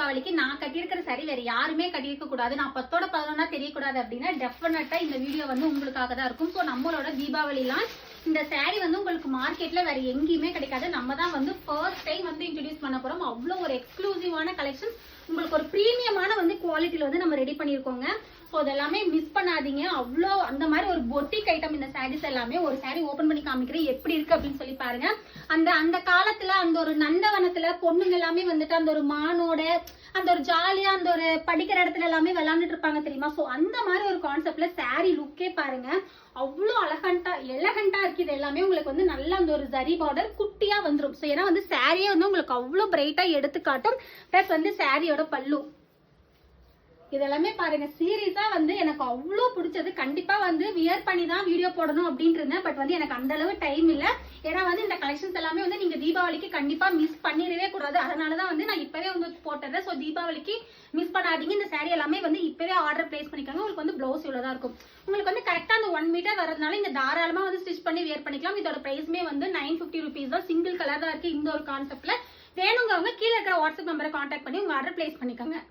தீபாவளிக்கு நான் கட்டியிருக்கிற சாரி வேற யாருமே கட்டியிருக்க கூடாது, நான் 10ஓட 11 தெரியக்கூடாது அப்படின்னா டெஃபினட்டா இந்த வீடியோ வந்து உங்களுக்காக தான் இருக்கும். ஸோ நம்மளோட தீபாவளிலாம் இந்த சாரி வந்து உங்களுக்கு மார்க்கெட்ல வேற எங்கேயுமே கிடைக்காது. நம்ம தான் வந்து ஃபர்ஸ்ட் டைம் வந்து இன்ட்ரடியூஸ் பண்ண போறோம். அவ்வளோ ஒரு எக்ஸ்க்ளூசிவான கலெக்ஷன், உங்களுக்கு ஒரு பிரீமியமான வந்து குவாலிட்டியில வந்து நம்ம ரெடி பண்ணியிருக்கோங்க. ஸோ அதெல்லாமே மிஸ் பண்ணாதீங்க. அவ்வளோ அந்த மாதிரி ஒரு பொட்டிக் ஐட்டம் இந்த சாரீஸ் எல்லாமே. ஒரு சாரி ஓப்பன் பண்ணி காமிக்கிறேன் எப்படி இருக்கு அப்படின்னு சொல்லி பாருங்க. அந்த காலத்துல அந்த ஒரு நந்தவனத்துல பொண்ணுங்க எல்லாமே வந்துட்டு அந்த ஒரு மானோட அந்த ஒரு ஜாலியா அந்த ஒரு படிக்கிற இடத்துல எல்லாமே விளையாண்டுட்டு இருப்பாங்க தெரியுமா. ஸோ அந்த மாதிரி ஒரு கான்செப்ட்ல சாரி லுக்கே பாருங்க, அவ்வளோ எலகண்டா இருக்கு. இது எல்லாமே உங்களுக்கு வந்து நல்ல அந்த ஒரு ஜரி பார்டர் குட்டியா வந்துடும். ஸோ ஏன்னா வந்து சாரியே வந்து உங்களுக்கு அவ்வளோ பிரைட்டா எடுத்து காட்டும். பிளஸ் வந்து சாரியோட பல்லு இதெல்லாமே பாருங்க. சீரியஸா வந்து எனக்கு அவ்வளோ பிடிச்சது. கண்டிப்பா வந்து வியர் பண்ணி தான் வீடியோ போடணும் அப்படின்னு இருந்தேன். பட் வந்து எனக்கு அந்த அளவு டைம் இல்ல. ஏன்னா வந்து இந்த கலெக்ஷன்ஸ் எல்லாமே வந்து நீங்க தீபாவளிக்கு கண்டிப்பா மிஸ் பண்ணிடவே கூடாது. அதனாலதான் வந்து நான் இப்பவே வந்து போட்டுறேன். ஸோ தீபாவளிக்கு மிஸ் பண்ணாதீங்க. இந்த சாரி எல்லாமே வந்து இப்பவே ஆர்டர் பிளேஸ் பண்ணிக்கோங்க. உங்களுக்கு வந்து பிளவுஸ் இவ்வளவுதான் இருக்கும். உங்களுக்கு வந்து கரெக்டா அந்த 1 மீட்டர் வரதுனால இந்த தாராளமா வந்து ஸ்டிச் பண்ணி வியர் பண்ணிக்கலாம். இதோட பிரைஸ்மே வந்து 950 rupees தான். சிங்கிள் கலர் தான் இருக்கு இந்த ஒரு கான்செப்ட்ல. வேணுங்கவங்க கீழே இருக்கிற வாட்ஸ்அப் நம்பரை கான்டாக்ட் பண்ணி உங்க ஆர்டர் பிளேஸ் பண்ணிக்கோங்க.